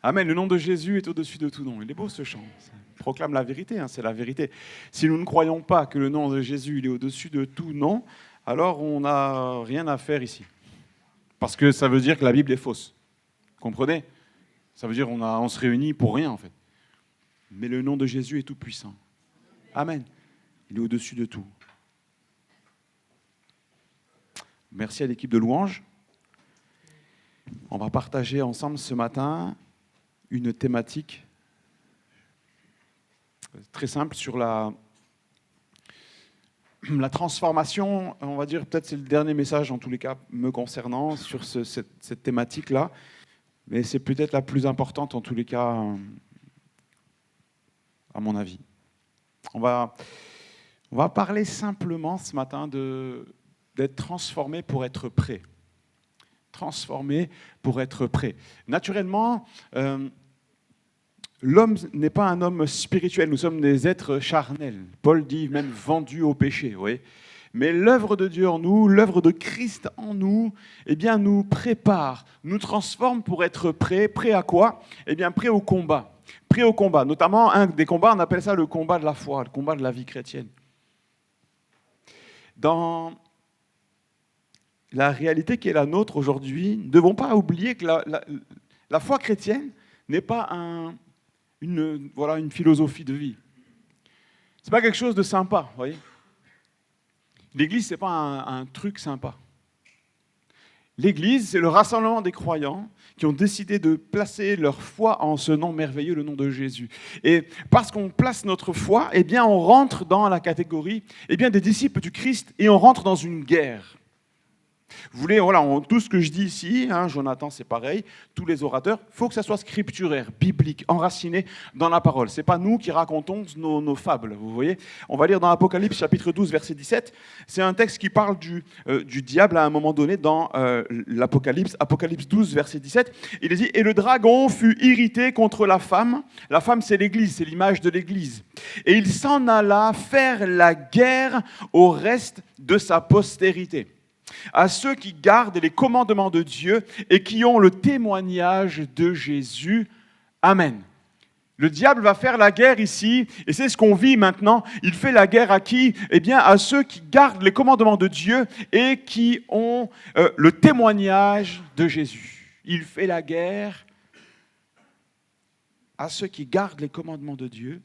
Amen, le nom de Jésus est au-dessus de tout nom. Il est beau ce chant, ça proclame la vérité, c'est la vérité. Si nous ne croyons pas que le nom de Jésus il est au-dessus de tout nom, alors on n'a rien à faire ici. Parce que ça veut dire que la Bible est fausse. Vous comprenez ? Ça veut dire qu'on se réunit pour rien en fait. Mais le nom de Jésus est tout puissant. Amen. Il est au-dessus de tout. Merci à l'équipe de louanges. On va partager ensemble ce matin une thématique très simple sur la transformation. On va dire, peut-être c'est le dernier message, en tous les cas, me concernant, sur cette thématique-là. Mais c'est peut-être la plus importante, en tous les cas, à mon avis. On va parler simplement ce matin d'être transformé pour être prêt. Transformé pour être prêt. Naturellement, l'homme n'est pas un homme spirituel, nous sommes des êtres charnels. Paul dit même vendus au péché, vous voyez. Mais l'œuvre de Dieu en nous, l'œuvre de Christ en nous, eh bien, nous prépare, nous transforme pour être prêt. Prêt à quoi ? Eh bien, prêt au combat. Prêt au combat. Notamment, un des combats, on appelle ça le combat de la foi, le combat de la vie chrétienne. Dans la réalité qui est la nôtre aujourd'hui, ne devons pas oublier que la foi chrétienne n'est pas une philosophie de vie. Ce n'est pas quelque chose de sympa, vous voyez. L'Église, ce n'est pas un truc sympa. L'Église, c'est le rassemblement des croyants qui ont décidé de placer leur foi en ce nom merveilleux, le nom de Jésus. Et parce qu'on place notre foi, eh bien, on rentre dans la catégorie des disciples du Christ et on rentre dans une guerre. Vous voulez, tout ce que je dis ici, Jonathan, c'est pareil, tous les orateurs, il faut que ça soit scripturaire, biblique, enraciné dans la parole. Ce n'est pas nous qui racontons nos fables, vous voyez. On va lire dans Apocalypse, chapitre 12, verset 17. C'est un texte qui parle du diable à un moment donné dans l'Apocalypse. Apocalypse 12, verset 17. Il est dit « Et le dragon fut irrité contre la femme. » La femme, c'est l'Église, c'est l'image de l'Église. « Et il s'en alla faire la guerre au reste de sa postérité. » À ceux qui gardent les commandements de Dieu et qui ont le témoignage de Jésus. Amen. Le diable va faire la guerre ici, et c'est ce qu'on vit maintenant. Il fait la guerre à qui ? Eh bien, à ceux qui gardent les commandements de Dieu et qui ont le témoignage de Jésus. Il fait la guerre à ceux qui gardent les commandements de Dieu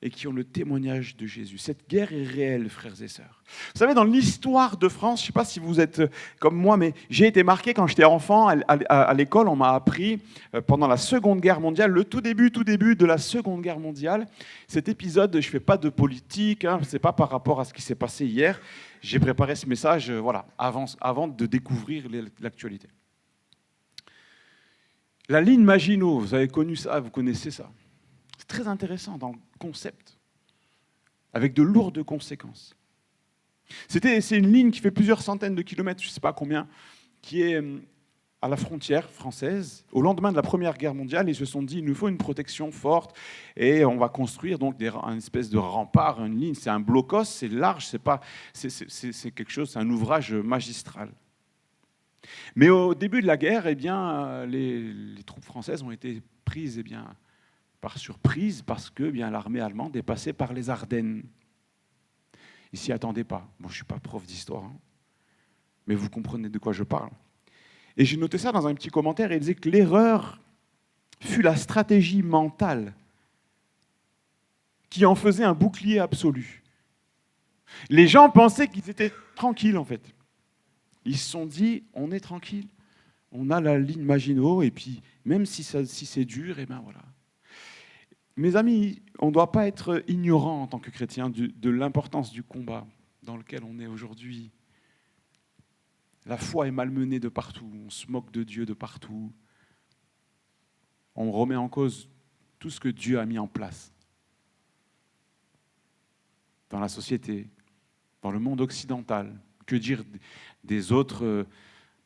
et qui ont le témoignage de Jésus. Cette guerre est réelle, frères et sœurs. Vous savez, dans l'histoire de France, je ne sais pas si vous êtes comme moi, mais j'ai été marqué quand j'étais enfant à l'école. On m'a appris pendant la Seconde Guerre mondiale, le tout début de la Seconde Guerre mondiale, cet épisode, je ne fais pas de politique, ce n'est pas par rapport à ce qui s'est passé hier. J'ai préparé ce message avant de découvrir l'actualité. La ligne Maginot, vous avez connu ça, vous connaissez ça. C'est très intéressant dans le concept, avec de lourdes conséquences. C'est une ligne qui fait plusieurs centaines de kilomètres, je ne sais pas combien, qui est à la frontière française. Au lendemain de la Première Guerre mondiale, ils se sont dit, il nous faut une protection forte et on va construire donc une espèce de rempart, une ligne. C'est un blocos, c'est large, c'est quelque chose, c'est un ouvrage magistral. Mais au début de la guerre, eh bien, les troupes françaises ont été prises par surprise, parce que l'armée allemande est passée par les Ardennes. Ils ne s'y attendaient pas. Moi, je ne suis pas prof d'histoire, mais vous comprenez de quoi je parle. Et j'ai noté ça dans un petit commentaire, il disait que l'erreur fut la stratégie mentale qui en faisait un bouclier absolu. Les gens pensaient qu'ils étaient tranquilles, en fait. Ils se sont dit, on est tranquille, on a la ligne Maginot, et puis même si c'est dur, et voilà. Mes amis, on ne doit pas être ignorant en tant que chrétien de l'importance du combat dans lequel on est aujourd'hui. La foi est malmenée de partout, on se moque de Dieu de partout. On remet en cause tout ce que Dieu a mis en place. Dans la société, dans le monde occidental. Que dire des autres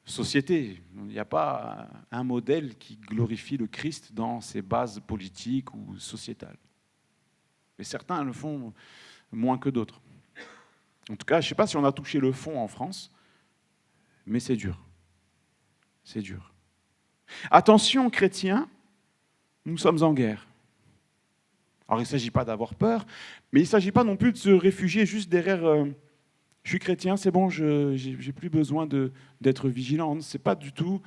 société. Il n'y a pas un modèle qui glorifie le Christ dans ses bases politiques ou sociétales. Et certains le font moins que d'autres. En tout cas, je ne sais pas si on a touché le fond en France, mais c'est dur. C'est dur. Attention, chrétiens, nous sommes en guerre. Alors, il ne s'agit pas d'avoir peur, mais il ne s'agit pas non plus de se réfugier juste derrière je suis chrétien, c'est bon, je n'ai plus besoin d'être vigilant. Ce n'est pas du tout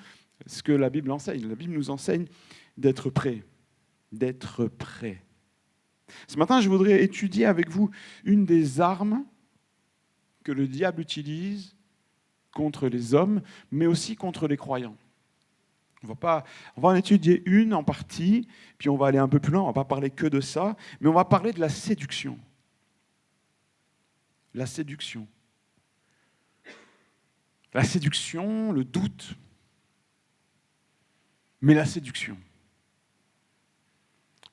ce que la Bible enseigne. La Bible nous enseigne d'être prêt. D'être prêt. Ce matin, je voudrais étudier avec vous une des armes que le diable utilise contre les hommes, mais aussi contre les croyants. On va en étudier une en partie, puis on va aller un peu plus loin, on ne va pas parler que de ça, mais on va parler de la séduction. La séduction. La séduction, le doute, mais la séduction.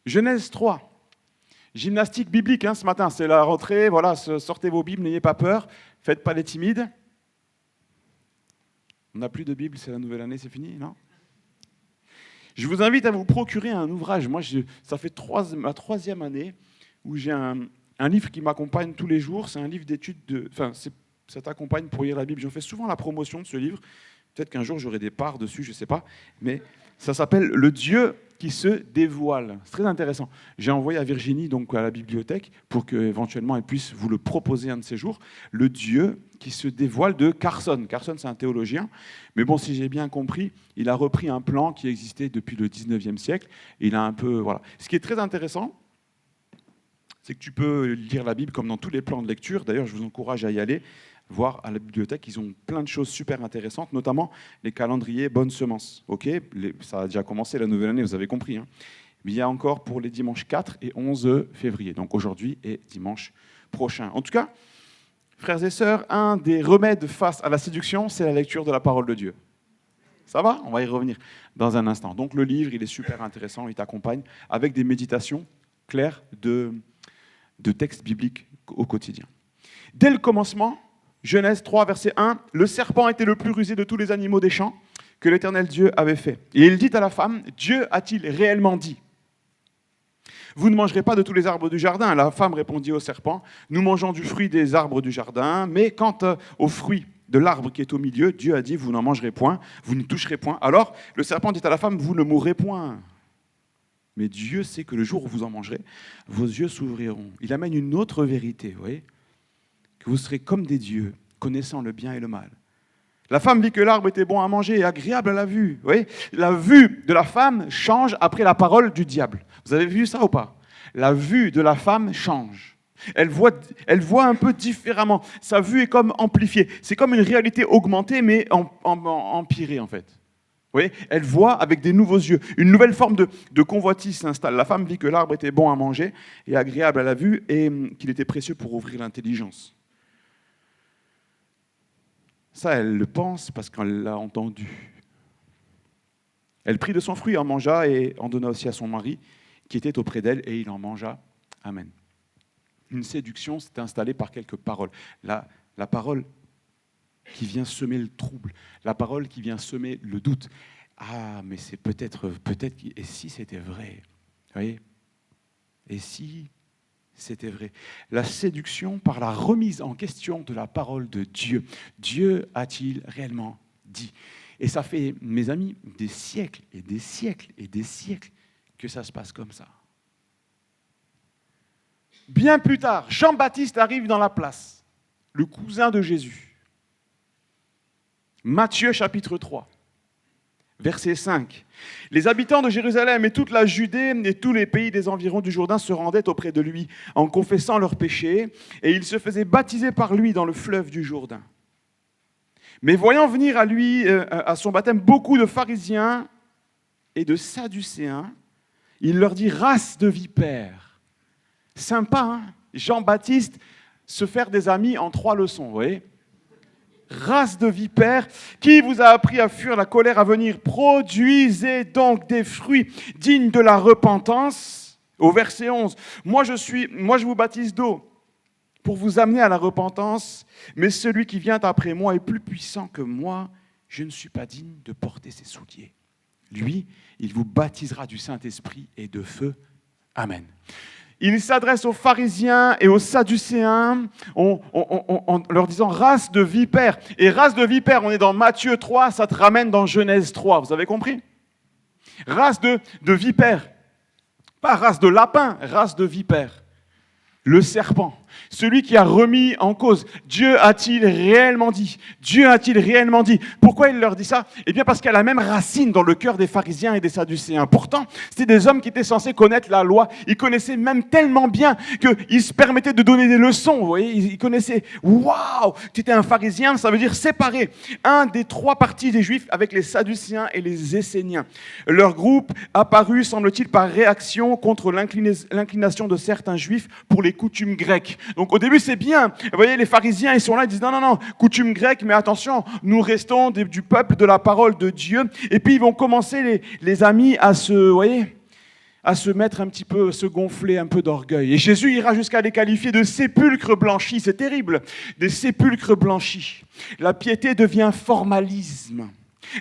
Genèse 3, gymnastique biblique ce matin, c'est la rentrée, voilà, sortez vos Bibles, n'ayez pas peur, faites pas les timides. On n'a plus de Bible, c'est la nouvelle année, c'est fini, non ? Je vous invite à vous procurer un ouvrage. Moi, ça fait ma 3e année où j'ai un livre qui m'accompagne tous les jours, c'est un livre d'études, ça t'accompagne pour lire la Bible. J'en fais souvent la promotion de ce livre. Peut-être qu'un jour, j'aurai des parts dessus, je ne sais pas. Mais ça s'appelle « Le Dieu qui se dévoile ». C'est très intéressant. J'ai envoyé à Virginie, donc à la bibliothèque, pour qu'éventuellement elle puisse vous le proposer un de ces jours. « Le Dieu qui se dévoile » de Carson. Carson, c'est un théologien. Mais bon, si j'ai bien compris, il a repris un plan qui existait depuis le 19e siècle. Et il a un peu... Voilà. Ce qui est très intéressant, c'est que tu peux lire la Bible comme dans tous les plans de lecture. D'ailleurs, je vous encourage à y aller, voir à la bibliothèque. Ils ont plein de choses super intéressantes, notamment les calendriers Bonne Semence. Ça a déjà commencé la nouvelle année, vous avez compris. Mais il y a encore pour les dimanches 4 et 11 février, donc aujourd'hui et dimanche prochain. En tout cas, frères et sœurs, un des remèdes face à la séduction, c'est la lecture de la parole de Dieu. Ça va ? On va y revenir dans un instant. Donc le livre, il est super intéressant, il t'accompagne avec des méditations claires de textes bibliques au quotidien. Dès le commencement, Genèse 3, verset 1, « Le serpent était le plus rusé de tous les animaux des champs que l'Éternel Dieu avait fait. Et il dit à la femme, « Dieu a-t-il réellement dit ? Vous ne mangerez pas de tous les arbres du jardin. » La femme répondit au serpent, « Nous mangeons du fruit des arbres du jardin, mais quant au fruit de l'arbre qui est au milieu, Dieu a dit, vous n'en mangerez point, vous n'y toucherez point. Alors le serpent dit à la femme, vous ne mourrez point. Mais Dieu sait que le jour où vous en mangerez, vos yeux s'ouvriront. » Il amène une autre vérité, vous voyez ? Que vous serez comme des dieux, connaissant le bien et le mal. La femme vit que l'arbre était bon à manger et agréable à la vue. Vous voyez ? La vue de la femme change après la parole du diable. Vous avez vu ça ou pas ? La vue de la femme change. Elle voit un peu différemment. Sa vue est comme amplifiée. C'est comme une réalité augmentée, mais empirée en fait. Vous voyez ? Elle voit avec des nouveaux yeux. Une nouvelle forme de convoitise s'installe. La femme vit que l'arbre était bon à manger et agréable à la vue et qu'il était précieux pour ouvrir l'intelligence. Ça, elle le pense parce qu'elle l'a entendu. Elle prit de son fruit, en mangea et en donna aussi à son mari qui était auprès d'elle et il en mangea. Amen. Une séduction s'est installée par quelques paroles. La parole qui vient semer le trouble, la parole qui vient semer le doute. Ah, mais c'est peut-être, et si c'était vrai ? Vous voyez ? Et si c'était vrai. La séduction par la remise en question de la parole de Dieu. Dieu a-t-il réellement dit ? Et ça fait, mes amis, des siècles et des siècles et des siècles que ça se passe comme ça. Bien plus tard, Jean-Baptiste arrive dans la place, le cousin de Jésus. Matthieu chapitre 3. Verset 5. Les habitants de Jérusalem et toute la Judée et tous les pays des environs du Jourdain se rendaient auprès de lui en confessant leurs péchés et ils se faisaient baptiser par lui dans le fleuve du Jourdain. Mais voyant venir à lui, à son baptême, beaucoup de pharisiens et de sadducéens, il leur dit « race de vipères ». Sympa, hein ? Jean-Baptiste se faire des amis en 3 leçons, vous voyez ? Race de vipères, qui vous a appris à fuir la colère à venir ? Produisez donc des fruits dignes de la repentance. Au verset 11, moi je vous baptise d'eau pour vous amener à la repentance, mais celui qui vient après moi est plus puissant que moi, je ne suis pas digne de porter ses souliers. Lui, il vous baptisera du Saint-Esprit et de feu. Amen. Il s'adresse aux pharisiens et aux sadducéens en leur disant « race de vipères ». Et race de vipères, on est dans Matthieu 3, ça te ramène dans Genèse 3, vous avez compris ? Race de vipères, pas race de lapin, race de vipères. Le serpent, celui qui a remis en cause. Dieu a-t-il réellement dit ? Dieu a-t-il réellement dit ? Pourquoi il leur dit ça ? Eh bien parce qu'il y a la même racine dans le cœur des pharisiens et des sadducéens. Pourtant, c'était des hommes qui étaient censés connaître la loi. Ils connaissaient même tellement bien qu'ils se permettaient de donner des leçons. Vous voyez, ils connaissaient. Waouh, tu étais un pharisien, ça veut dire séparer un des trois partis des Juifs avec les sadducéens et les esséniens. Leur groupe apparut, semble-t-il, par réaction contre l'inclination de certains Juifs pour les coutumes grecques. Donc au début c'est bien, vous voyez les pharisiens ils sont là, ils disent non, coutumes grecques, mais attention, nous restons du peuple de la parole de Dieu. Et puis ils vont commencer les amis à se mettre un petit peu, se gonfler un peu d'orgueil. Et Jésus ira jusqu'à les qualifier de sépulcres blanchis, c'est terrible, des sépulcres blanchis. La piété devient formalisme.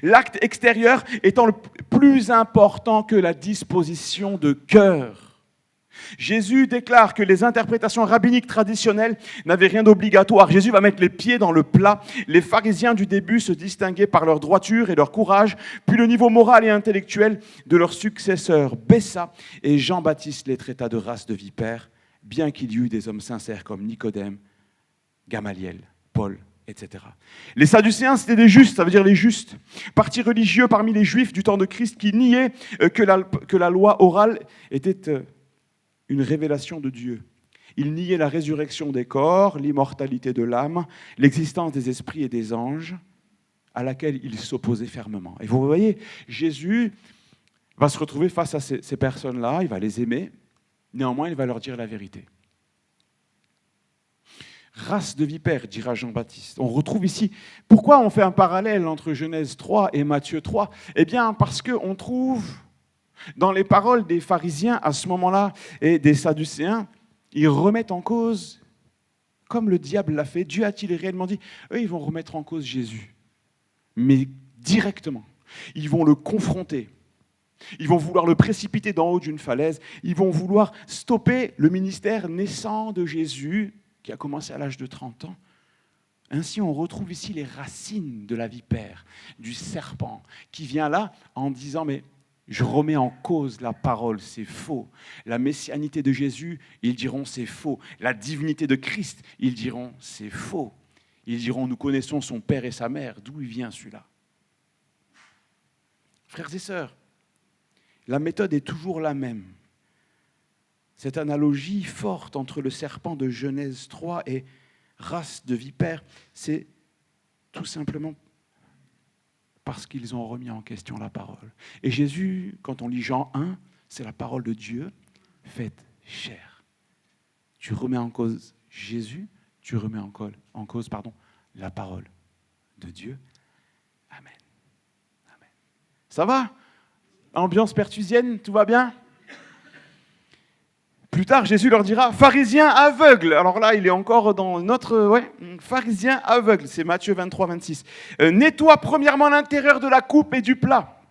L'acte extérieur étant le plus important que la disposition de cœur. Jésus déclare que les interprétations rabbiniques traditionnelles n'avaient rien d'obligatoire. Jésus va mettre les pieds dans le plat. Les pharisiens du début se distinguaient par leur droiture et leur courage, puis le niveau moral et intellectuel de leurs successeurs baissa et Jean-Baptiste les traita de race de vipères, bien qu'il y eût des hommes sincères comme Nicodème, Gamaliel, Paul, etc. Les Sadducéens, c'était des justes, ça veut dire les justes. Parti religieux parmi les Juifs du temps de Christ qui niaient que la loi orale était une révélation de Dieu. Ils niaient la résurrection des corps, l'immortalité de l'âme, l'existence des esprits et des anges, à laquelle ils s'opposaient fermement. Et vous voyez, Jésus va se retrouver face à ces personnes-là, il va les aimer, néanmoins il va leur dire la vérité. Race de vipères, dira Jean-Baptiste. On retrouve ici, pourquoi on fait un parallèle entre Genèse 3 et Matthieu 3 ? Eh bien, parce qu'on trouve dans les paroles des pharisiens à ce moment-là et des sadducéens, ils remettent en cause, comme le diable l'a fait, Dieu a-t-il réellement dit ? Eux, ils vont remettre en cause Jésus, mais directement. Ils vont le confronter. Ils vont vouloir le précipiter d'en haut d'une falaise. Ils vont vouloir stopper le ministère naissant de Jésus, qui a commencé à l'âge de 30 ans. Ainsi, on retrouve ici les racines de la vipère, du serpent, qui vient là en disant « mais je remets en cause la parole, c'est faux. La messianité de Jésus, ils diront c'est faux. La divinité de Christ, ils diront c'est faux. Ils diront nous connaissons son père et sa mère. D'où il vient celui-là ? Frères et sœurs, la méthode est toujours la même. Cette analogie forte entre le serpent de Genèse 3 et race de vipères, c'est tout simplement parce qu'ils ont remis en question la parole. Et Jésus, quand on lit Jean 1, c'est la parole de Dieu faite chair. Tu remets en cause Jésus, tu remets en cause la parole de Dieu. Amen. Amen. Ça va ? Ambiance pertusienne, tout va bien ? Plus tard, Jésus leur dira « pharisiens aveugles ». Alors là, il est encore dans notre... pharisiens aveugles, c'est Matthieu 23, 26. Nettoie premièrement l'intérieur de la coupe et du plat,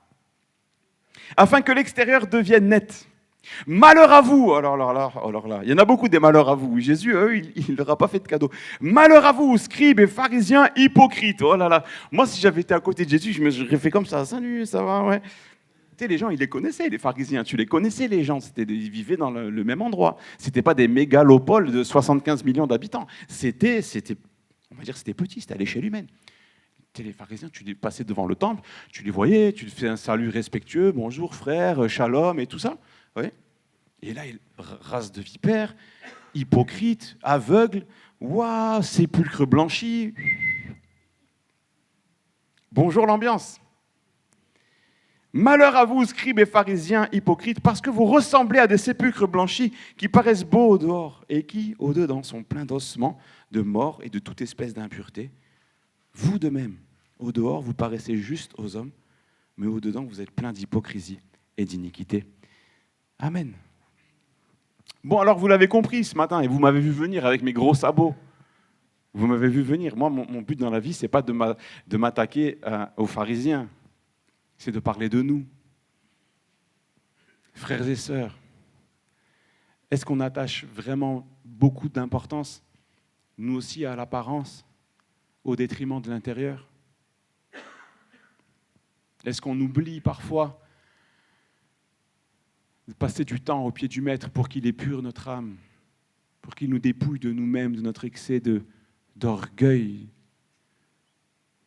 afin que l'extérieur devienne net. Malheur à vous. Alors là, il y en a beaucoup des malheurs à vous. Jésus, il leur a pas fait de cadeau. Malheur à vous, scribes et pharisiens hypocrites. Oh là là. Moi, si j'avais été à côté de Jésus, je me serais fait comme ça. Salut, ça va, ouais. Tu sais, les gens, ils les connaissaient, les pharisiens. Tu les connaissais, les gens. Ils vivaient dans le même endroit. C'était pas des mégalopoles de 75 millions d'habitants. C'était, on va dire, c'était petit. C'était à l'échelle humaine. Les pharisiens, tu les passais devant le temple, tu les voyais, tu fais un salut respectueux, bonjour frère, shalom et tout ça. Ouais. Et là, race de vipères, hypocrite, aveugle, waouh, sépulcre blanchi. Bonjour l'ambiance. Malheur à vous, scribes et pharisiens hypocrites, parce que vous ressemblez à des sépulcres blanchis qui paraissent beaux au dehors et qui, au dedans, sont pleins d'ossements, de morts et de toute espèce d'impureté. Vous de même, au dehors, vous paraissez juste aux hommes, mais au dedans, vous êtes pleins d'hypocrisie et d'iniquité. Amen. Bon, alors vous l'avez compris ce matin, et vous m'avez vu venir avec mes gros sabots. Vous m'avez vu venir. Moi, mon but dans la vie, ce n'est pas de m'attaquer aux pharisiens. C'est de parler de nous. Frères et sœurs, est-ce qu'on attache vraiment beaucoup d'importance, nous aussi, à l'apparence, au détriment de l'intérieur? Est-ce qu'on oublie parfois de passer du temps au pied du Maître pour qu'il épure notre âme, pour qu'il nous dépouille de nous-mêmes, de notre excès d'orgueil,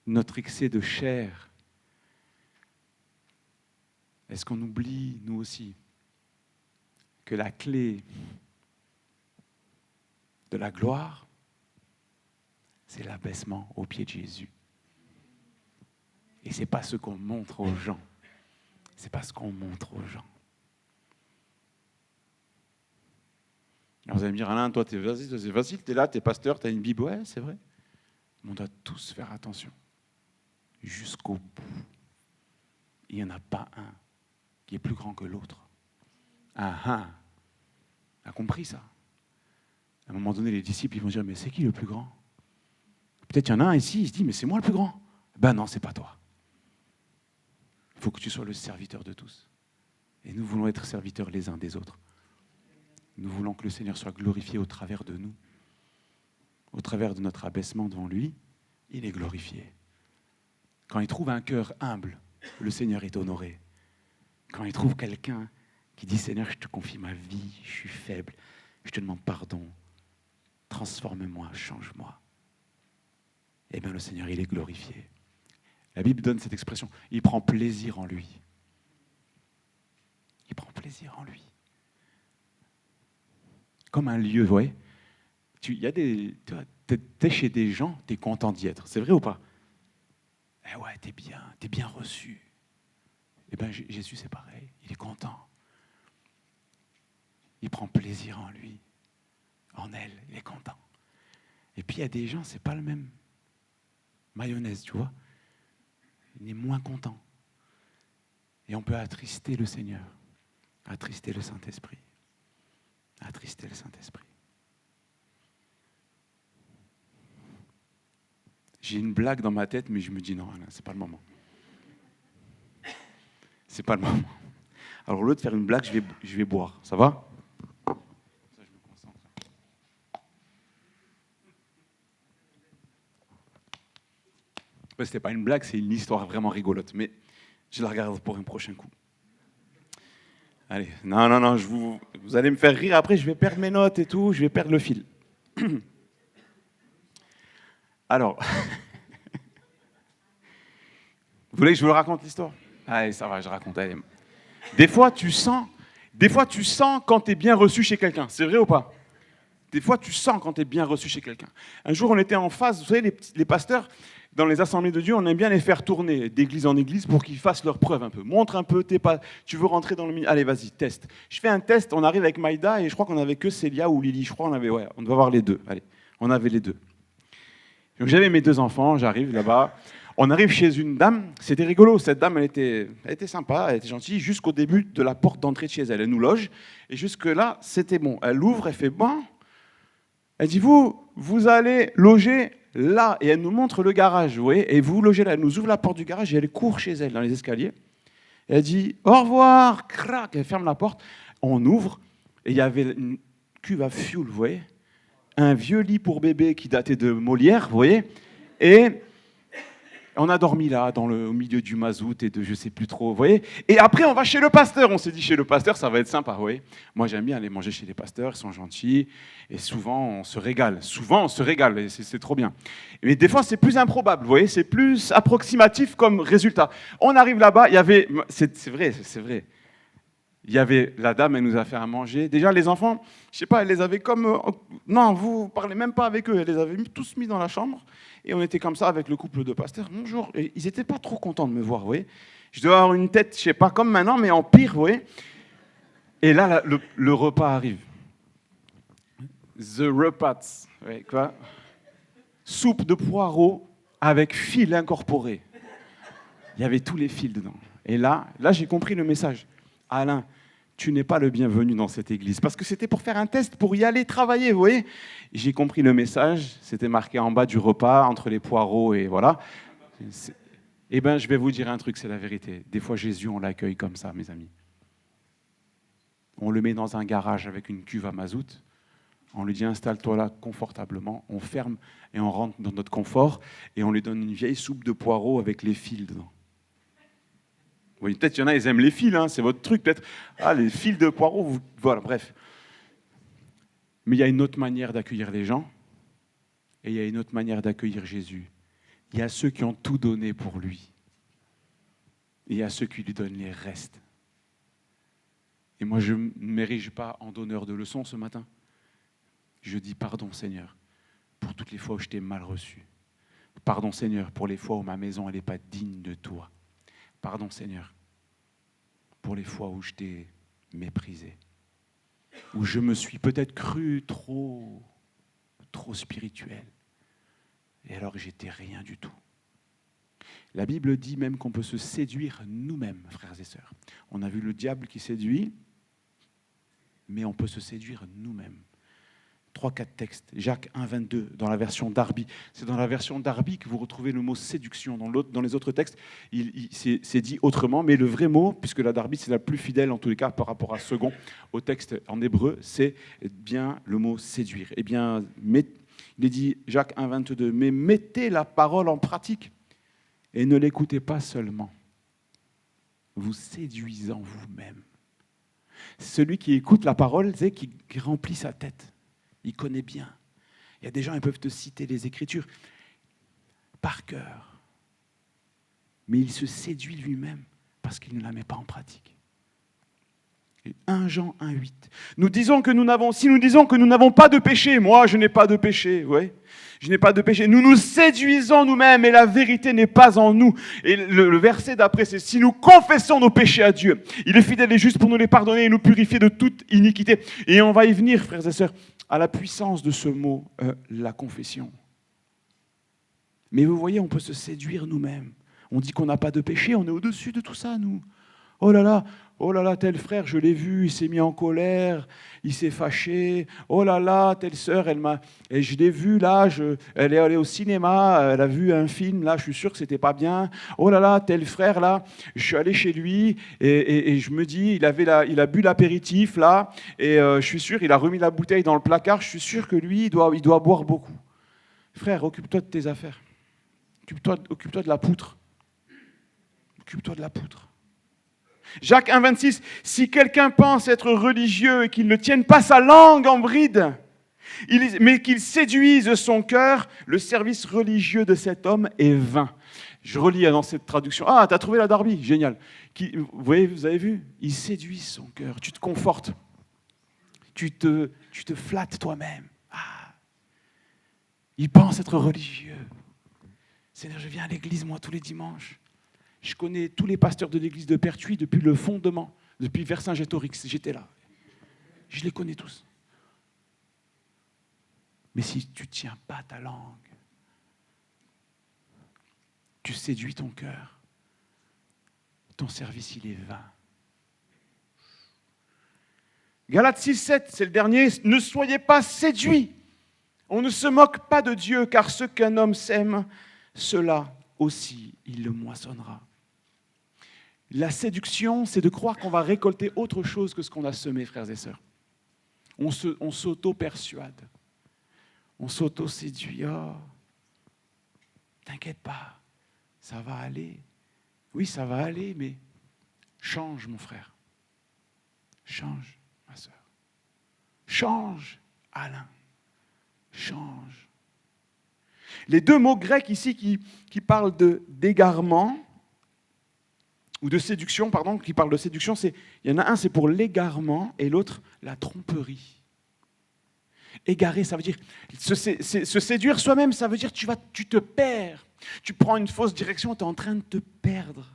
notre excès de chair? Est-ce qu'on oublie, nous aussi, que la clé de la gloire, c'est l'abaissement aux pieds de Jésus? Et ce n'est pas ce qu'on montre aux gens. C'est pas ce qu'on montre aux gens. Alors vous allez me dire, Alain, toi, c'est facile, tu es là, tu es pasteur, tu as une Bible. Ouais, c'est vrai. Mais on doit tous faire attention. Jusqu'au bout. Il n'y en a pas un qui est plus grand que l'autre. Ah, a compris ça? À un moment donné, les disciples, ils vont dire, mais c'est qui le plus grand? Peut-être il y en a un ici, il se dit, mais c'est moi le plus grand. Ben non, c'est pas toi. Il faut que tu sois le serviteur de tous. Et nous voulons être serviteurs les uns des autres. Nous voulons que le Seigneur soit glorifié au travers de nous. Au travers de notre abaissement devant lui, il est glorifié. Quand il trouve un cœur humble, le Seigneur est honoré. Quand il trouve quelqu'un qui dit, Seigneur, je te confie ma vie, je suis faible, je te demande pardon, transforme-moi, change-moi. Eh bien, le Seigneur, il est glorifié. La Bible donne cette expression, il prend plaisir en lui. Il prend plaisir en lui. Comme un lieu, vous voyez, t'es chez des gens, t'es content d'y être. C'est vrai ou pas? Eh ouais, t'es bien reçu. Eh bien, Jésus, c'est pareil, il est content. Il prend plaisir en lui, en elle, il est content. Et puis, il y a des gens, c'est pas le même. Mayonnaise, tu vois. Il est moins content. Et on peut attrister le Seigneur, attrister le Saint-Esprit. Attrister le Saint-Esprit. J'ai une blague dans ma tête, mais je me dis non, c'est pas le moment. C'est pas le moment. Alors au lieu de faire une blague, je vais boire. Ça va? Ça, je me concentre. Ouais, c'était pas une blague, c'est une histoire vraiment rigolote, mais je la regarde pour un prochain coup. Allez, non, vous allez me faire rire, après je vais perdre mes notes et tout, je vais perdre le fil. Alors, vous voulez que je vous raconte l'histoire? Allez, ça va, je raconte. Allez. Des fois, tu sens quand tu es bien reçu chez quelqu'un, c'est vrai ou pas? Des fois, tu sens quand tu es bien reçu chez quelqu'un. Un jour, on était en phase, vous savez, les pasteurs, dans les assemblées de Dieu, on aime bien les faire tourner d'église en église pour qu'ils fassent leur preuve un peu. Montre un peu, tu veux rentrer dans le milieu. Allez, vas-y, teste. Je fais un test, on arrive avec Maïda et je crois qu'on n'avait que Célia ou Lily. Je crois on doit avoir les deux. Allez, on avait les deux. Donc j'avais mes 2 enfants, j'arrive là-bas. On arrive chez une dame, c'était rigolo. Cette dame, elle était sympa, elle était gentille, jusqu'au début de la porte d'entrée de chez elle. Elle nous loge et jusque-là, c'était bon. Elle ouvre, elle fait bon. Elle dit, vous allez loger là. Et elle nous montre le garage, vous voyez, et vous logez là. Elle nous ouvre la porte du garage et elle court chez elle, dans les escaliers. Et elle dit, au revoir, crac, elle ferme la porte. On ouvre, et il y avait une cuve à fioul, vous voyez, un vieux lit pour bébé qui datait de Molière, vous voyez, et on a dormi là, au milieu du mazout et de je sais plus trop, vous voyez. Et après, on va chez le pasteur. On s'est dit, chez le pasteur, ça va être sympa, vous voyez. Moi, j'aime bien aller manger chez les pasteurs, ils sont gentils. Et souvent, on se régale. Et c'est trop bien. Mais des fois, c'est plus improbable, vous voyez. C'est plus approximatif comme résultat. On arrive là-bas, il y avait... C'est vrai. Il y avait la dame, elle nous a fait à manger. Déjà, les enfants, je sais pas, elle les avait comme... Non, vous parlez même pas avec eux. Elle les avait tous mis dans la chambre. Et on était comme ça avec le couple de pasteurs. Bonjour. Et ils n'étaient pas trop contents de me voir, vous voyez. Je dois avoir une tête, je sais pas, comme maintenant, mais en pire, vous voyez. Et là, le repas arrive. The repats. Ouais, quoi? Soupe de poireaux avec fil incorporé. Il y avait tous les fils dedans. Et là j'ai compris le message. Alain, tu n'es pas le bienvenu dans cette église. Parce que c'était pour faire un test, pour y aller travailler, vous voyez. J'ai compris le message, c'était marqué en bas du repas, entre les poireaux et voilà. Eh bien, je vais vous dire un truc, c'est la vérité. Des fois, Jésus, on l'accueille comme ça, mes amis. On le met dans un garage avec une cuve à mazout. On lui dit, installe-toi là confortablement. On ferme et on rentre dans notre confort. Et on lui donne une vieille soupe de poireaux avec les fils dedans. Oui, peut-être qu'il y en a, ils aiment les fils, hein, c'est votre truc, peut-être. Ah, les fils de poireaux, voilà, bref. Mais il y a une autre manière d'accueillir les gens. Et il y a une autre manière d'accueillir Jésus. Il y a ceux qui ont tout donné pour lui. Et il y a ceux qui lui donnent les restes. Et moi, je ne m'érige pas en donneur de leçons ce matin. Je dis pardon, Seigneur, pour toutes les fois où je t'ai mal reçu. Pardon, Seigneur, pour les fois où ma maison n'est pas digne de toi. Pardon, Seigneur, pour les fois où je t'ai méprisé. Où je me suis peut-être cru trop spirituel. Et alors que j'étais rien du tout. La Bible dit même qu'on peut se séduire nous-mêmes, frères et sœurs. On a vu le diable qui séduit, mais on peut se séduire nous-mêmes. 3-4 textes. Jacques 1, 22, dans la version Darby. C'est dans la version Darby que vous retrouvez le mot séduction. Dans les autres textes, c'est dit autrement, mais le vrai mot, puisque la Darby, c'est la plus fidèle, en tous les cas, par rapport à second, au texte en hébreu, c'est bien le mot séduire. Eh bien, il est dit, Jacques 1, 22, mais mettez la parole en pratique et ne l'écoutez pas seulement, vous séduisant vous-même. Celui qui écoute la parole, c'est qui remplit sa tête. Il connaît bien. Il y a des gens, ils peuvent te citer les Écritures par cœur. Mais il se séduit lui-même parce qu'il ne la met pas en pratique. 1 Jean 1,8. Si nous disons que nous n'avons pas de péché, moi je n'ai pas de péché, ouais. Je n'ai pas de péché. Nous nous séduisons nous-mêmes et la vérité n'est pas en nous. Et le verset d'après, c'est si nous confessons nos péchés à Dieu, il est fidèle et juste pour nous les pardonner et nous purifier de toute iniquité. Et on va y venir, frères et sœurs, à la puissance de ce mot, la confession. Mais vous voyez, on peut se séduire nous-mêmes. On dit qu'on n'a pas de péché, on est au-dessus de tout ça, nous. Oh là là, tel frère, je l'ai vu, il s'est mis en colère, il s'est fâché. Oh là là, telle sœur, et je l'ai vue là, elle est allée au cinéma, elle a vu un film là, je suis sûr que c'était pas bien. Oh là là, tel frère là, je suis allé chez lui et je me dis, il a bu l'apéritif là, et je suis sûr, il a remis la bouteille dans le placard, je suis sûr que lui, il doit boire beaucoup. Frère, occupe-toi de tes affaires. Occupe-toi de la poutre. Occupe-toi de la poutre. Jacques 1, 26, si quelqu'un pense être religieux et qu'il ne tienne pas sa langue en bride, mais qu'il séduise son cœur, le service religieux de cet homme est vain. Je relis dans cette traduction. Ah, t'as trouvé la Darby, génial. Vous avez vu? Il séduit son cœur. Tu te confortes. Tu te flattes toi-même. Ah. Il pense être religieux. Seigneur, je viens à l'église, moi, tous les dimanches. Je connais tous les pasteurs de l'église de Pertuis depuis le fondement, depuis Vercingétorix, j'étais là. Je les connais tous. Mais si tu ne tiens pas ta langue, tu séduis ton cœur, ton service, il est vain. Galates 6, 7, c'est le dernier. Ne soyez pas séduits. On ne se moque pas de Dieu, car ce qu'un homme sème, cela aussi, il le moissonnera. La séduction, c'est de croire qu'on va récolter autre chose que ce qu'on a semé, frères et sœurs. On s'auto-persuade. On s'auto-séduit. Oh, t'inquiète pas, ça va aller. Oui, ça va aller, mais change, mon frère. Change, ma sœur. Change, Alain. Change. Les deux mots grecs ici qui parlent d'égarement, ou de séduction, pardon, qui parlent de séduction, il y en a un, c'est pour l'égarement, et l'autre, la tromperie. Égarer, ça veut dire se séduire soi-même, ça veut dire tu te perds. Tu prends une fausse direction, tu es en train de te perdre.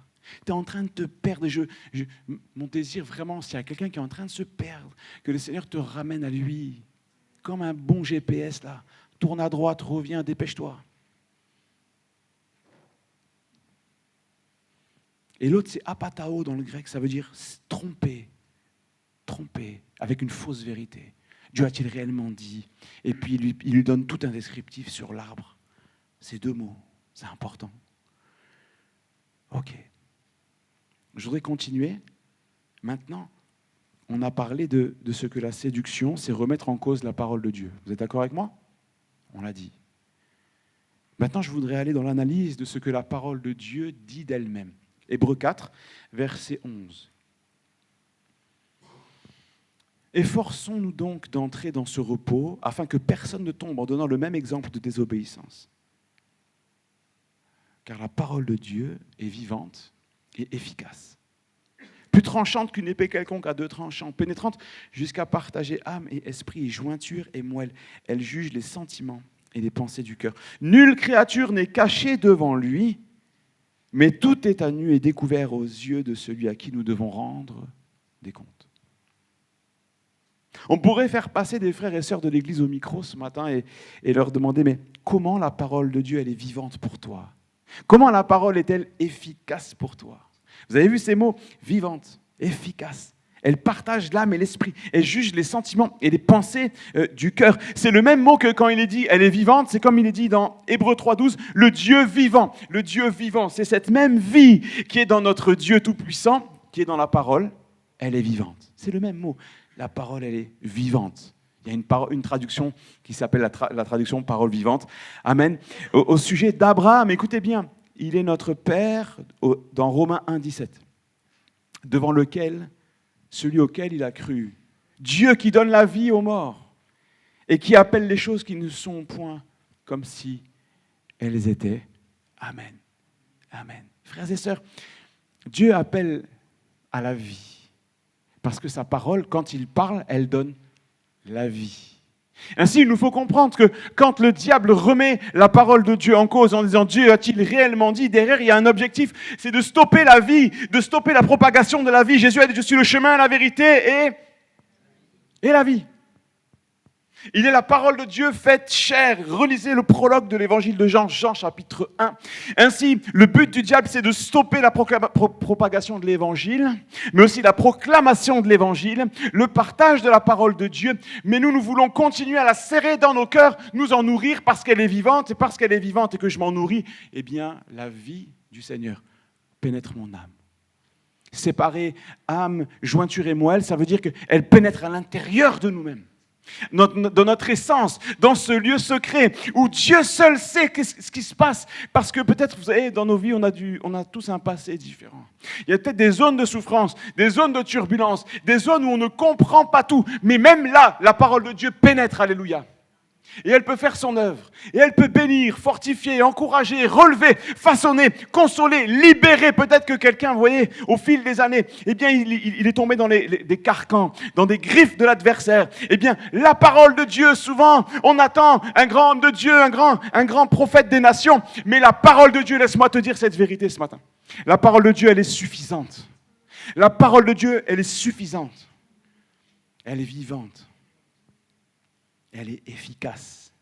Tu es en train de te perdre. Et mon désir vraiment, s'il y a quelqu'un qui est en train de se perdre, que le Seigneur te ramène à lui, comme un bon GPS là. Tourne à droite, reviens, dépêche-toi. Et l'autre, c'est apatao dans le grec, ça veut dire tromper, tromper avec une fausse vérité? Dieu a-t-il réellement dit? Et puis il lui donne tout un descriptif sur l'arbre. Ces 2 mots, c'est important. Ok. Je voudrais continuer. Maintenant, on a parlé de ce que la séduction, c'est remettre en cause la parole de Dieu. Vous êtes d'accord avec moi? On l'a dit. Maintenant, je voudrais aller dans l'analyse de ce que la parole de Dieu dit d'elle-même. Hébreux 4, verset 11. Efforçons-nous donc d'entrer dans ce repos, afin que personne ne tombe en donnant le même exemple de désobéissance. Car la parole de Dieu est vivante et efficace. Plus tranchante qu'une épée quelconque à 2 tranchants, pénétrante jusqu'à partager âme et esprit, jointure et moelle. Elle juge les sentiments et les pensées du cœur. Nulle créature n'est cachée devant lui, mais tout est à nu et découvert aux yeux de celui à qui nous devons rendre des comptes. On pourrait faire passer des frères et sœurs de l'Église au micro ce matin et leur demander, mais comment la parole de Dieu, elle est vivante pour toi? Comment la parole est-elle efficace pour toi? Vous avez vu ces mots? Vivante, efficace. Elle partage l'âme et l'esprit. Elle juge les sentiments et les pensées du cœur. C'est le même mot que quand il est dit, elle est vivante. C'est comme il est dit dans Hébreux 3,12, le Dieu vivant. Le Dieu vivant, c'est cette même vie qui est dans notre Dieu tout-puissant, qui est dans la parole. Elle est vivante. C'est le même mot. La parole, elle est vivante. Il y a une traduction qui s'appelle la traduction parole vivante. Amen. Au sujet d'Abraham, écoutez bien, il est notre Père dans Romains 1,17, devant lequel, celui auquel il a cru. Dieu qui donne la vie aux morts et qui appelle les choses qui ne sont point comme si elles étaient. Amen. Amen. Frères et sœurs, Dieu appelle à la vie. Parce que sa parole, quand il parle, elle donne la vie. Ainsi, il nous faut comprendre que quand le diable remet la parole de Dieu en cause en disant « Dieu a-t-il réellement dit ?» Derrière, il y a un objectif, c'est de stopper la vie, de stopper la propagation de la vie. Jésus a dit « Je suis le chemin, la vérité et la vie ». Il est la parole de Dieu faite chair. Relisez le prologue de l'évangile de Jean, Jean chapitre 1. Ainsi, le but du diable, c'est de stopper la propagation de l'évangile, mais aussi la proclamation de l'évangile, le partage de la parole de Dieu. Mais nous voulons continuer à la serrer dans nos cœurs, nous en nourrir parce qu'elle est vivante. Et parce qu'elle est vivante et que je m'en nourris, eh bien, la vie du Seigneur pénètre mon âme. Séparer âme, jointure et moelle, ça veut dire qu'elle pénètre à l'intérieur de nous-mêmes. Dans notre essence, dans ce lieu secret où Dieu seul sait ce qui se passe. Parce que peut-être, vous savez, dans nos vies, on a tous un passé différent. Il y a peut-être des zones de souffrance, des zones de turbulence, des zones où on ne comprend pas tout. Mais même là, la parole de Dieu pénètre, alléluia. Et elle peut faire son œuvre. Et elle peut bénir, fortifier, encourager, relever, façonner, consoler, libérer. Peut-être que quelqu'un, vous voyez, au fil des années, eh bien, il est tombé dans des carcans, dans des griffes de l'adversaire. Eh bien, la parole de Dieu, souvent, on attend un grand homme de Dieu, un grand prophète des nations. Mais la parole de Dieu, laisse-moi te dire cette vérité ce matin. La parole de Dieu, elle est suffisante. La parole de Dieu, elle est suffisante. Elle est vivante. Elle est efficace,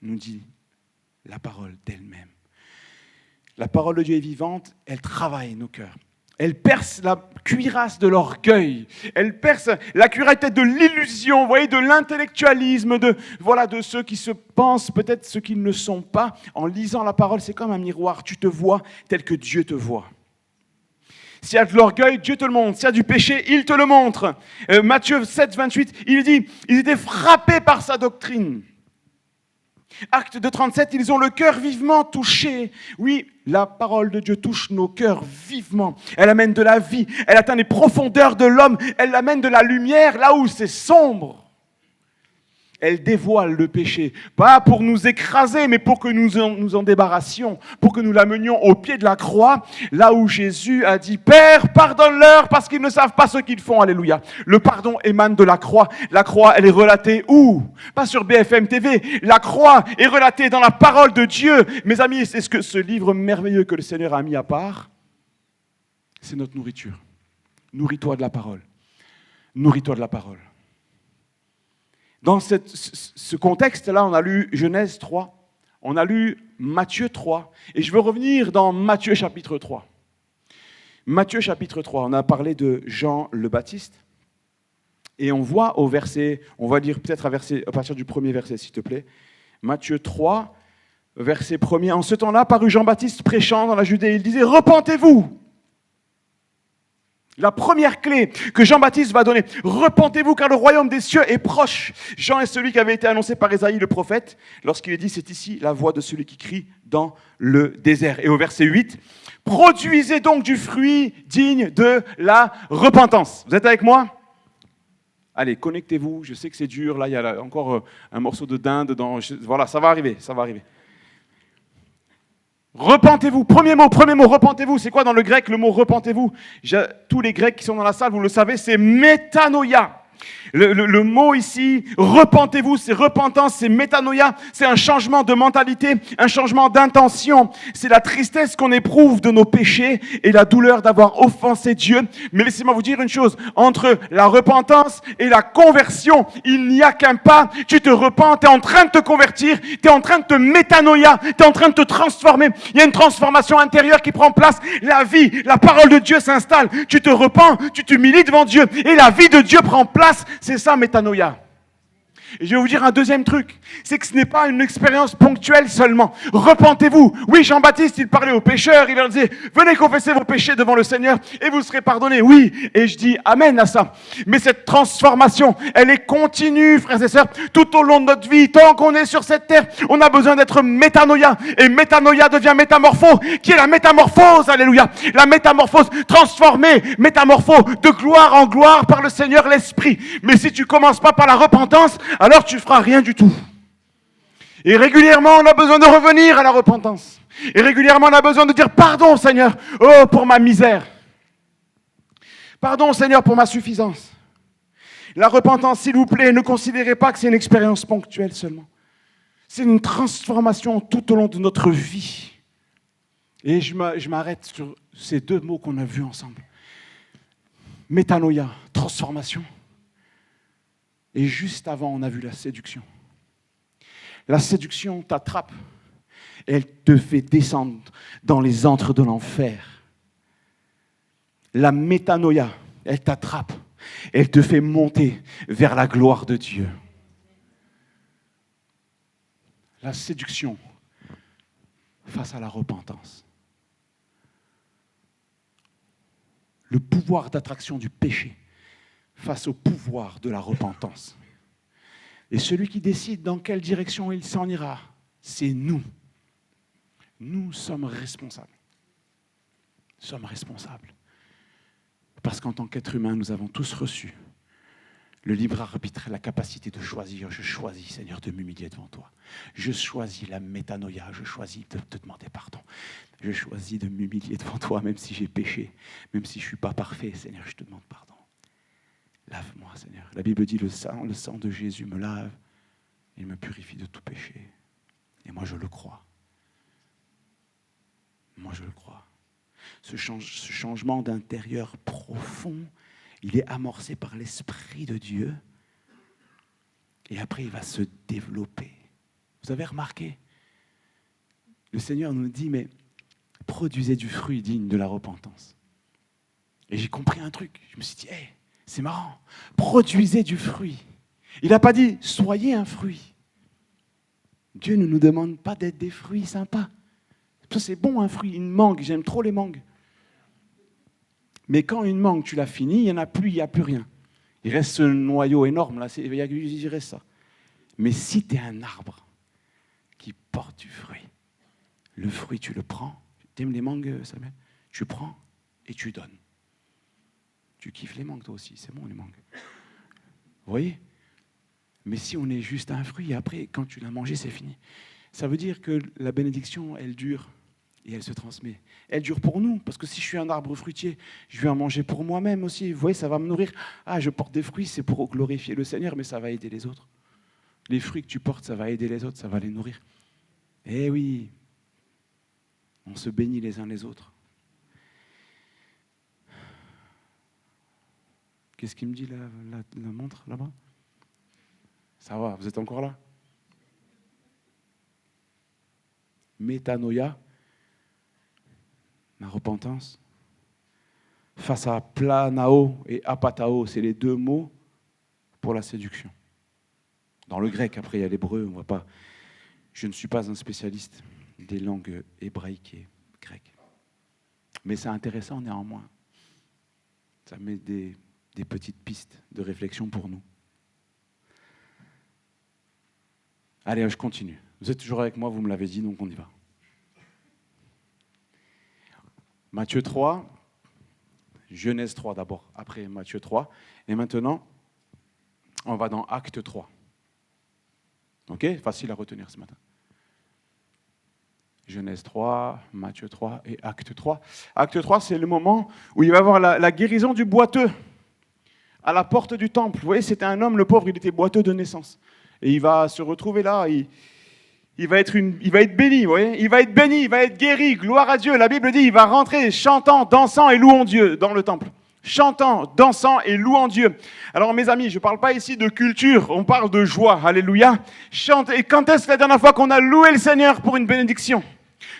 nous dit la parole d'elle-même. La parole de Dieu est vivante, elle travaille nos cœurs. Elle perce la cuirasse de l'orgueil. Elle perce la cuirasse de l'illusion, vous voyez, de l'intellectualisme, de ceux qui se pensent peut-être ce qu'ils ne sont pas. En lisant la parole, c'est comme un miroir. Tu te vois tel que Dieu te voit. S'il y a de l'orgueil, Dieu te le montre. S'il y a du péché, il te le montre. Matthieu 7, 28, il dit, ils étaient frappés par sa doctrine. Acte 2, 37, ils ont le cœur vivement touché. Oui, la parole de Dieu touche nos cœurs vivement. Elle amène de la vie. Elle atteint les profondeurs de l'homme. Elle amène de la lumière là où c'est sombre. Elle dévoile le péché, pas pour nous écraser, mais pour que nous en débarrassions, pour que nous l'amenions au pied de la croix, là où Jésus a dit « Père, pardonne-leur parce qu'ils ne savent pas ce qu'ils font. » Alléluia. Le pardon émane de la croix. La croix, elle est relatée où? Pas sur BFM TV. La croix est relatée dans la parole de Dieu. Mes amis, c'est ce livre merveilleux que le Seigneur a mis à part. C'est notre nourriture. Nourris-toi de la parole. Nourris-toi de la parole. Dans ce contexte-là, on a lu Genèse 3, on a lu Matthieu 3, et je veux revenir dans Matthieu chapitre 3. Matthieu chapitre 3, on a parlé de Jean le Baptiste, Et on voit au verset, on va lire peut-être à partir du premier verset, s'il te plaît. Matthieu 3, verset 1er. En ce temps-là, parut Jean-Baptiste prêchant dans la Judée. Il disait, repentez-vous. La première clé que Jean-Baptiste va donner, repentez-vous car le royaume des cieux est proche. Jean est celui qui avait été annoncé par Ésaïe le prophète, lorsqu'il est dit, c'est ici la voix de celui qui crie dans le désert. Et au verset 8, produisez donc du fruit digne de la repentance. Vous êtes avec moi ? Allez, connectez-vous, je sais que c'est dur, là il y a encore un morceau de dinde, voilà, ça va arriver. Repentez-vous, premier mot, repentez-vous. C'est quoi dans le grec le mot repentez-vous ? Tous les Grecs qui sont dans la salle, vous le savez, c'est métanoïa. Le mot ici, repentez-vous, c'est repentance, c'est métanoïa, c'est un changement de mentalité, un changement d'intention. C'est la tristesse qu'on éprouve de nos péchés et la douleur d'avoir offensé Dieu. Mais laissez-moi vous dire une chose, entre la repentance et la conversion, il n'y a qu'un pas. Tu te repens, tu es en train de te convertir, tu es en train de te métanoïa, tu es en train de te transformer. Il y a une transformation intérieure qui prend place. La vie, la parole de Dieu s'installe. Tu te repens, tu t'humilies devant Dieu et la vie de Dieu prend place. C'est ça, métanoïa. Et je vais vous dire un deuxième truc, c'est que ce n'est pas une expérience ponctuelle seulement. Repentez-vous. Oui, Jean-Baptiste, il parlait aux pécheurs, il leur disait, venez confesser vos péchés devant le Seigneur et vous serez pardonnés. Oui, et je dis amen à ça. Mais cette transformation, elle est continue, frères et sœurs, tout au long de notre vie. Tant qu'on est sur cette terre, on a besoin d'être métanoïa. Et métanoïa devient métamorpho, qui est la métamorphose, alléluia. La métamorphose transformée, métamorpho, de gloire en gloire par le Seigneur l'Esprit. Mais si tu commences pas par la repentance, alors tu ne feras rien du tout. Et régulièrement, on a besoin de revenir à la repentance. Et régulièrement, on a besoin de dire pardon, Seigneur, pour ma misère. Pardon, Seigneur, pour ma suffisance. La repentance, s'il vous plaît, ne considérez pas que c'est une expérience ponctuelle seulement. C'est une transformation tout au long de notre vie. Et je m'arrête sur ces deux mots qu'on a vus ensemble. Métanoïa, transformation. Et juste avant, on a vu la séduction. La séduction t'attrape. Elle te fait descendre dans les antres de l'enfer. La métanoïa, elle t'attrape. Elle te fait monter vers la gloire de Dieu. La séduction face à la repentance. Le pouvoir d'attraction du péché face au pouvoir de la repentance. Et celui qui décide dans quelle direction il s'en ira, c'est nous. Nous sommes responsables. Nous sommes responsables. Parce qu'en tant qu'être humain, nous avons tous reçu le libre arbitre, la capacité de choisir. Je choisis, Seigneur, de m'humilier devant toi. Je choisis la métanoïa, je choisis de te demander pardon. Je choisis de m'humilier devant toi, même si j'ai péché, même si je ne suis pas parfait, Seigneur, je te demande pardon. Lave-moi, Seigneur. La Bible dit le sang de Jésus me lave, il me purifie de tout péché. Et moi, je le crois. Moi, je le crois. Ce changement d'intérieur profond, il est amorcé par l'Esprit de Dieu. Et après, il va se développer. Vous avez remarqué ? Le Seigneur nous dit, mais produisez du fruit digne de la repentance. Et j'ai compris un truc. Je me suis dit, hey, c'est marrant. Produisez du fruit. Il n'a pas dit, soyez un fruit. Dieu ne nous demande pas d'être des fruits sympas. Ça, c'est bon, un fruit, une mangue. J'aime trop les mangues. Mais quand une mangue, tu l'as finie, il n'y en a plus, il n'y a plus rien. Il reste ce noyau énorme, là, il reste ça. Mais si tu es un arbre qui porte du fruit, le fruit, tu le prends. Tu aimes les mangues, Samuel ? Tu prends et tu donnes. Tu kiffes les mangues, toi aussi, c'est bon, les mangues. Vous voyez ? Mais si on est juste un fruit, après, quand tu l'as mangé, c'est fini. Ça veut dire que la bénédiction, elle dure. Et elle se transmet. Elle dure pour nous, parce que si je suis un arbre fruitier, je vais en manger pour moi-même aussi. Vous voyez, ça va me nourrir. Ah, je porte des fruits, c'est pour glorifier le Seigneur, mais ça va aider les autres. Les fruits que tu portes, ça va aider les autres, ça va les nourrir. Eh oui, on se bénit les uns les autres. Qu'est-ce qu'il me dit, la montre, là-bas ? Ça va, vous êtes encore là ? Métanoïa, la repentance, face à planao et apatao, c'est les deux mots pour la séduction. Dans le grec, après il y a l'hébreu, on va pas. Je ne suis pas un spécialiste des langues hébraïques et grecques. Mais c'est intéressant néanmoins. Ça met des petites pistes de réflexion pour nous. Allez, je continue. Vous êtes toujours avec moi, vous me l'avez dit, donc on y va. Matthieu 3, Genèse 3 d'abord, après Matthieu 3. Et maintenant, on va dans Acte 3. Ok? Facile à retenir ce matin. Genèse 3, Matthieu 3 et Acte 3. Acte 3, c'est le moment où il va y avoir la guérison du boiteux à la porte du temple. Vous voyez, c'était un homme, le pauvre, il était boiteux de naissance. Et il va se retrouver là, il va être béni, vous voyez. Il va être béni, il va être guéri, gloire à Dieu. La Bible dit, il va rentrer chantant, dansant et louant Dieu dans le temple. Chantant, dansant et louant Dieu. Alors mes amis, je ne parle pas ici de culture, on parle de joie, alléluia. Chante. Et quand est-ce la dernière fois qu'on a loué le Seigneur pour une bénédiction ?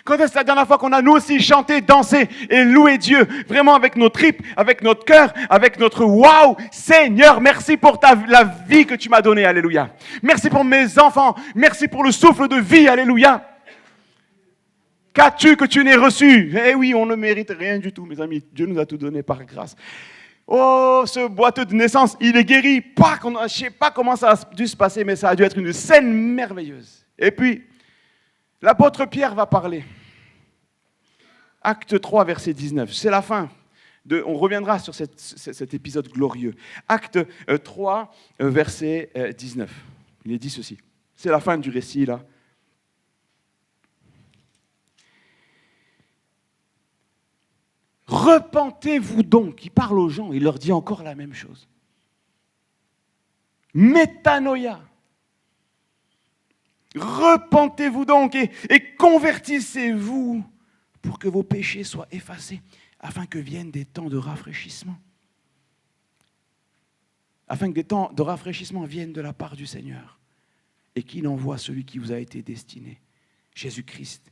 Quand est-ce la dernière fois qu'on a nous aussi chanté, dansé et loué Dieu, vraiment avec nos tripes, avec notre cœur, avec notre waouh, Seigneur, merci pour la vie que tu m'as donnée, alléluia. Merci pour mes enfants, merci pour le souffle de vie, alléluia. Qu'as-tu que tu n'aies reçu ? Eh oui, on ne mérite rien du tout, mes amis. Dieu nous a tout donné par grâce. Oh, ce boiteux de naissance, il est guéri. Je ne sais pas comment ça a dû se passer, mais ça a dû être une scène merveilleuse. Et puis, l'apôtre Pierre va parler. Acte 3, verset 19. C'est la fin. On reviendra sur cet épisode glorieux. Acte 3, verset 19. Il est dit ceci. C'est la fin du récit, là. Repentez-vous donc. Il parle aux gens, il leur dit encore la même chose. Métanoïa. Repentez-vous donc et convertissez-vous pour que vos péchés soient effacés, afin que viennent des temps de rafraîchissement. Afin que des temps de rafraîchissement viennent de la part du Seigneur et qu'il envoie celui qui vous a été destiné, Jésus-Christ,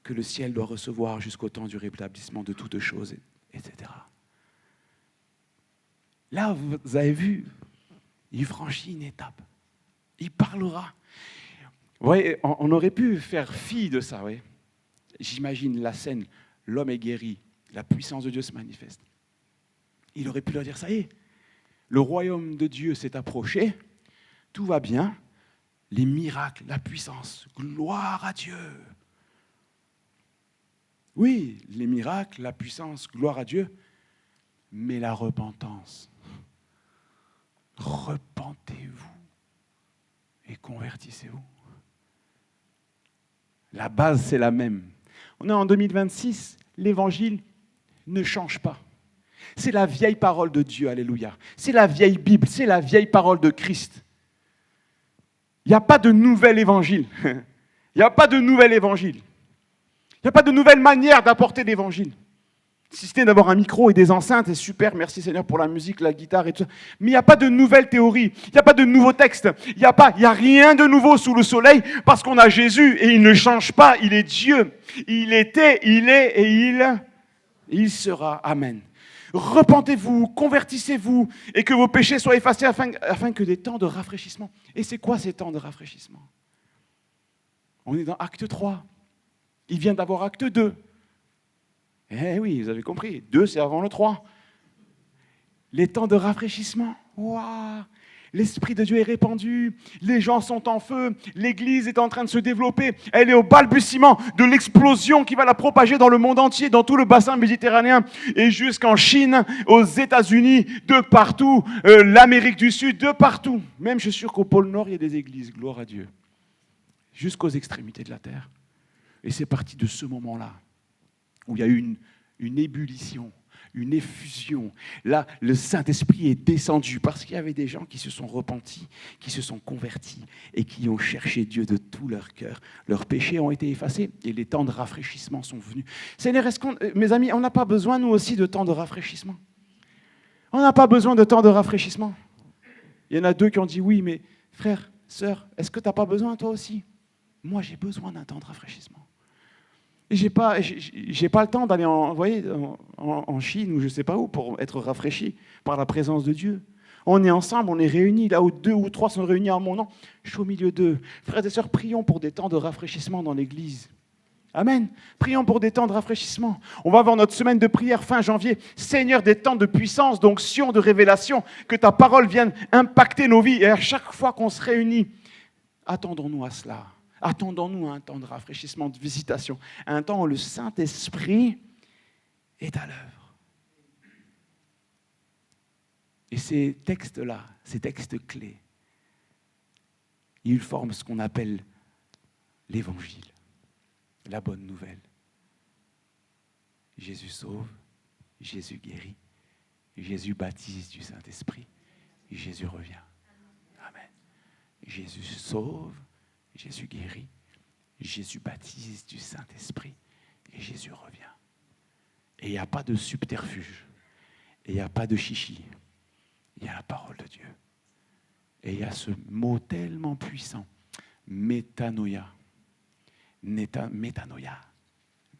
que le ciel doit recevoir jusqu'au temps du rétablissement de toutes choses, etc. Là, vous avez vu, il franchit une étape. Il parlera. Vous voyez, on aurait pu faire fi de ça, vous voyez. J'imagine la scène, l'homme est guéri, la puissance de Dieu se manifeste. Il aurait pu leur dire, ça y est, le royaume de Dieu s'est approché, tout va bien, les miracles, la puissance, gloire à Dieu. Oui, les miracles, la puissance, gloire à Dieu, mais la repentance. Repentez-vous et convertissez-vous. La base, c'est la même. On est en 2026, l'évangile ne change pas. C'est la vieille parole de Dieu, alléluia. C'est la vieille Bible, c'est la vieille parole de Christ. Il n'y a pas de nouvel évangile. Il n'y a pas de nouvel évangile. Il n'y a pas de nouvelle manière d'apporter l'évangile. Si c'était d'avoir un micro et des enceintes, c'est super, merci Seigneur pour la musique, la guitare et tout ça. Mais il n'y a pas de nouvelle théorie, il n'y a pas de nouveaux textes, il n'y a rien de nouveau sous le soleil parce qu'on a Jésus et il ne change pas, il est Dieu. Il était, il est et il sera. Amen. Repentez-vous, convertissez-vous et que vos péchés soient effacés afin que des temps de rafraîchissement. Et c'est quoi ces temps de rafraîchissement ? On est dans Acte 3. Il vient d'avoir Acte 2. Eh oui, vous avez compris. 2, c'est avant le 3. Les temps de rafraîchissement. Waouh! L'Esprit de Dieu est répandu. Les gens sont en feu. L'Église est en train de se développer. Elle est au balbutiement de l'explosion qui va la propager dans le monde entier, dans tout le bassin méditerranéen et jusqu'en Chine, aux États-Unis, de partout, l'Amérique du Sud, de partout. Même, je suis sûr qu'au pôle Nord, il y a des églises. Gloire à Dieu. Jusqu'aux extrémités de la terre. Et c'est parti de ce moment-là où il y a eu une ébullition, une effusion. Là, le Saint-Esprit est descendu parce qu'il y avait des gens qui se sont repentis, qui se sont convertis et qui ont cherché Dieu de tout leur cœur. Leurs péchés ont été effacés et les temps de rafraîchissement sont venus. Seigneur, mes amis, on n'a pas besoin, nous aussi, de temps de rafraîchissement. On n'a pas besoin de temps de rafraîchissement. Il y en a 2 qui ont dit oui, mais frère, sœur, est-ce que tu n'as pas besoin, toi aussi ? Moi, j'ai besoin d'un temps de rafraîchissement. J'ai pas le temps d'aller en Chine ou je ne sais pas où pour être rafraîchi par la présence de Dieu. On est ensemble, on est réunis. Là où 2 ou 3 sont réunis en mon nom, je suis au milieu d'eux. Frères et sœurs, prions pour des temps de rafraîchissement dans l'Église. Amen. Prions pour des temps de rafraîchissement. On va avoir notre semaine de prière fin janvier. Seigneur, des temps de puissance, d'onction, de révélation, que ta parole vienne impacter nos vies. Et à chaque fois qu'on se réunit, attendons-nous à cela. Attendons-nous à un temps de rafraîchissement, de visitation, à un temps où le Saint-Esprit est à l'œuvre. Et ces textes-là, ces textes clés, ils forment ce qu'on appelle l'Évangile, la bonne nouvelle. Jésus sauve, Jésus guérit, Jésus baptise du Saint-Esprit, Jésus revient. Amen. Jésus sauve, Jésus guérit, Jésus baptise du Saint-Esprit et Jésus revient. Et il n'y a pas de subterfuge, et il n'y a pas de chichi. Il y a la parole de Dieu. Et il y a ce mot tellement puissant, métanoïa. Métanoïa.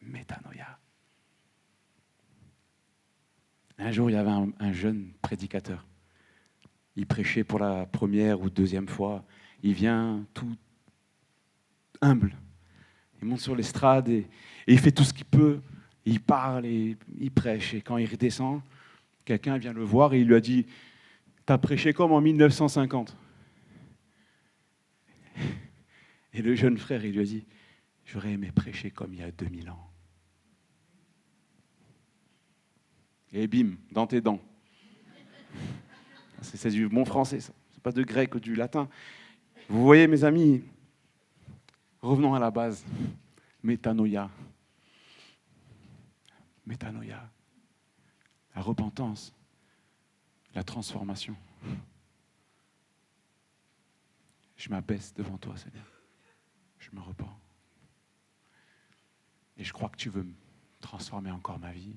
Métanoïa. Un jour, il y avait un jeune prédicateur. Il prêchait pour la première ou deuxième fois. Il vient tout humble. Il monte sur l'estrade et il fait tout ce qu'il peut. Il parle et il prêche. Et quand il redescend, quelqu'un vient le voir et il lui a dit « T'as prêché comme en 1950 ?» Et le jeune frère, il lui a dit « J'aurais aimé prêcher comme il y a 2000 ans. » Et bim, dans tes dents. C'est du bon français, ça. C'est pas de grec ou du latin. Vous voyez, mes amis, revenons à la base. Métanoïa. Métanoïa. La repentance. La transformation. Je m'abaisse devant toi, Seigneur. Je me repens. Et je crois que tu veux transformer encore ma vie,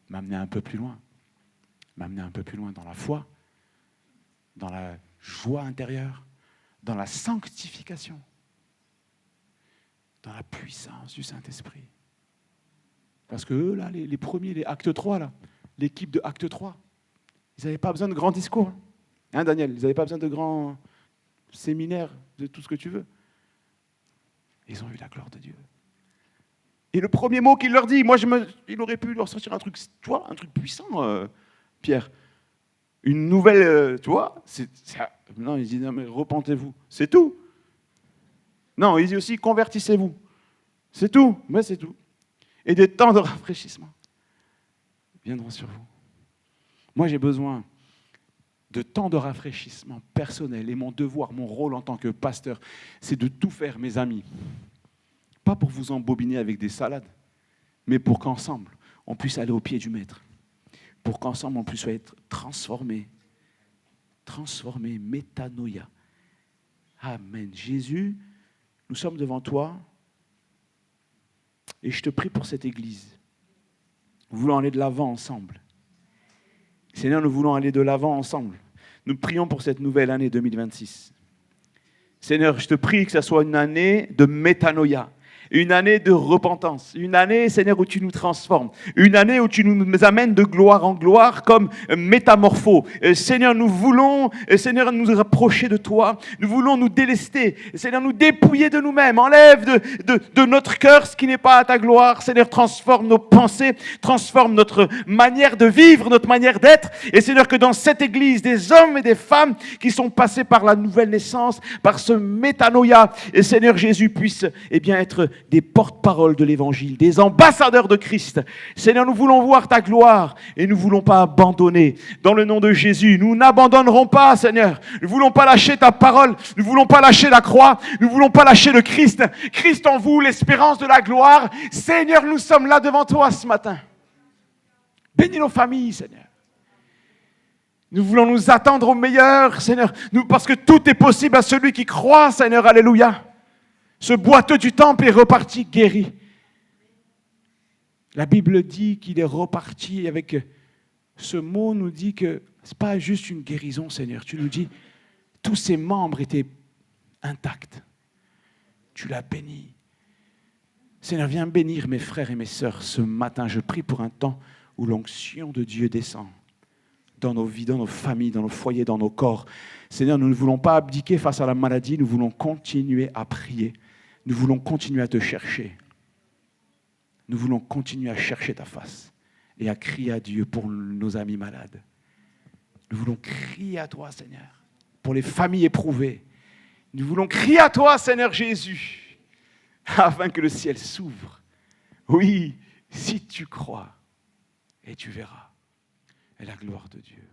m'amener un peu plus loin. M'amener un peu plus loin dans la foi, dans la joie intérieure, dans la sanctification, dans la puissance du Saint-Esprit. Parce que eux, là, les premiers, les Actes 3, là, l'équipe de Actes 3, ils n'avaient pas besoin de grands discours. Hein, Daniel? Ils n'avaient pas besoin de grands séminaires, de tout ce que tu veux. Ils ont eu la gloire de Dieu. Et le premier mot qu'il leur dit, il aurait pu leur sortir un truc, tu vois, un truc puissant, Pierre. Une nouvelle, tu vois, non, il dit, non, mais repentez-vous. C'est tout. Non, il dit aussi, convertissez-vous. C'est tout, mais c'est tout. Et des temps de rafraîchissement viendront sur vous. Moi, j'ai besoin de temps de rafraîchissement personnel. Et mon devoir, mon rôle en tant que pasteur, c'est de tout faire, mes amis. Pas pour vous embobiner avec des salades, mais pour qu'ensemble, on puisse aller au pied du Maître. Pour qu'ensemble, on puisse être transformés. Transformés, métanoïa. Amen. Jésus, nous sommes devant toi et je te prie pour cette Église. Nous voulons aller de l'avant ensemble. Seigneur, nous voulons aller de l'avant ensemble. Nous prions pour cette nouvelle année 2026. Seigneur, je te prie que ce soit une année de métanoïa. Une année de repentance, une année, Seigneur, où tu nous transformes, une année où tu nous amènes de gloire en gloire comme métamorpho. Seigneur, nous voulons, Seigneur, nous rapprocher de toi, nous voulons nous délester, Seigneur, nous dépouiller de nous-mêmes, enlève de notre cœur ce qui n'est pas à ta gloire, Seigneur, transforme nos pensées, transforme notre manière de vivre, notre manière d'être, et Seigneur, que dans cette Église, des hommes et des femmes qui sont passés par la nouvelle naissance, par ce métanoïa, et Seigneur Jésus puisse, bien, être des porte-paroles de l'Évangile, des ambassadeurs de Christ. Seigneur, nous voulons voir ta gloire et nous ne voulons pas abandonner. Dans le nom de Jésus, nous n'abandonnerons pas, Seigneur. Nous ne voulons pas lâcher ta parole. Nous ne voulons pas lâcher la croix. Nous ne voulons pas lâcher le Christ. Christ en vous, l'espérance de la gloire. Seigneur, nous sommes là devant toi ce matin. Bénis nos familles, Seigneur. Nous voulons nous attendre au meilleur, Seigneur, parce que tout est possible à celui qui croit, Seigneur. Alléluia. Ce boiteux du temple est reparti guéri. La Bible dit qu'il est reparti avec ce mot, nous dit que ce n'est pas juste une guérison, Seigneur. Tu nous dis, tous ses membres étaient intacts. Tu l'as béni. Seigneur, viens bénir mes frères et mes sœurs ce matin. Je prie pour un temps où l'onction de Dieu descend. dans nos vies, dans nos familles, dans nos foyers, dans nos corps. Seigneur, nous ne voulons pas abdiquer face à la maladie, nous voulons continuer à prier. Nous voulons continuer à te chercher. Nous voulons continuer à chercher ta face et à crier à Dieu pour nos amis malades. Nous voulons crier à toi, Seigneur, pour les familles éprouvées. Nous voulons crier à toi, Seigneur Jésus, afin que le ciel s'ouvre. Oui, si tu crois, et tu verras. Et la gloire de Dieu.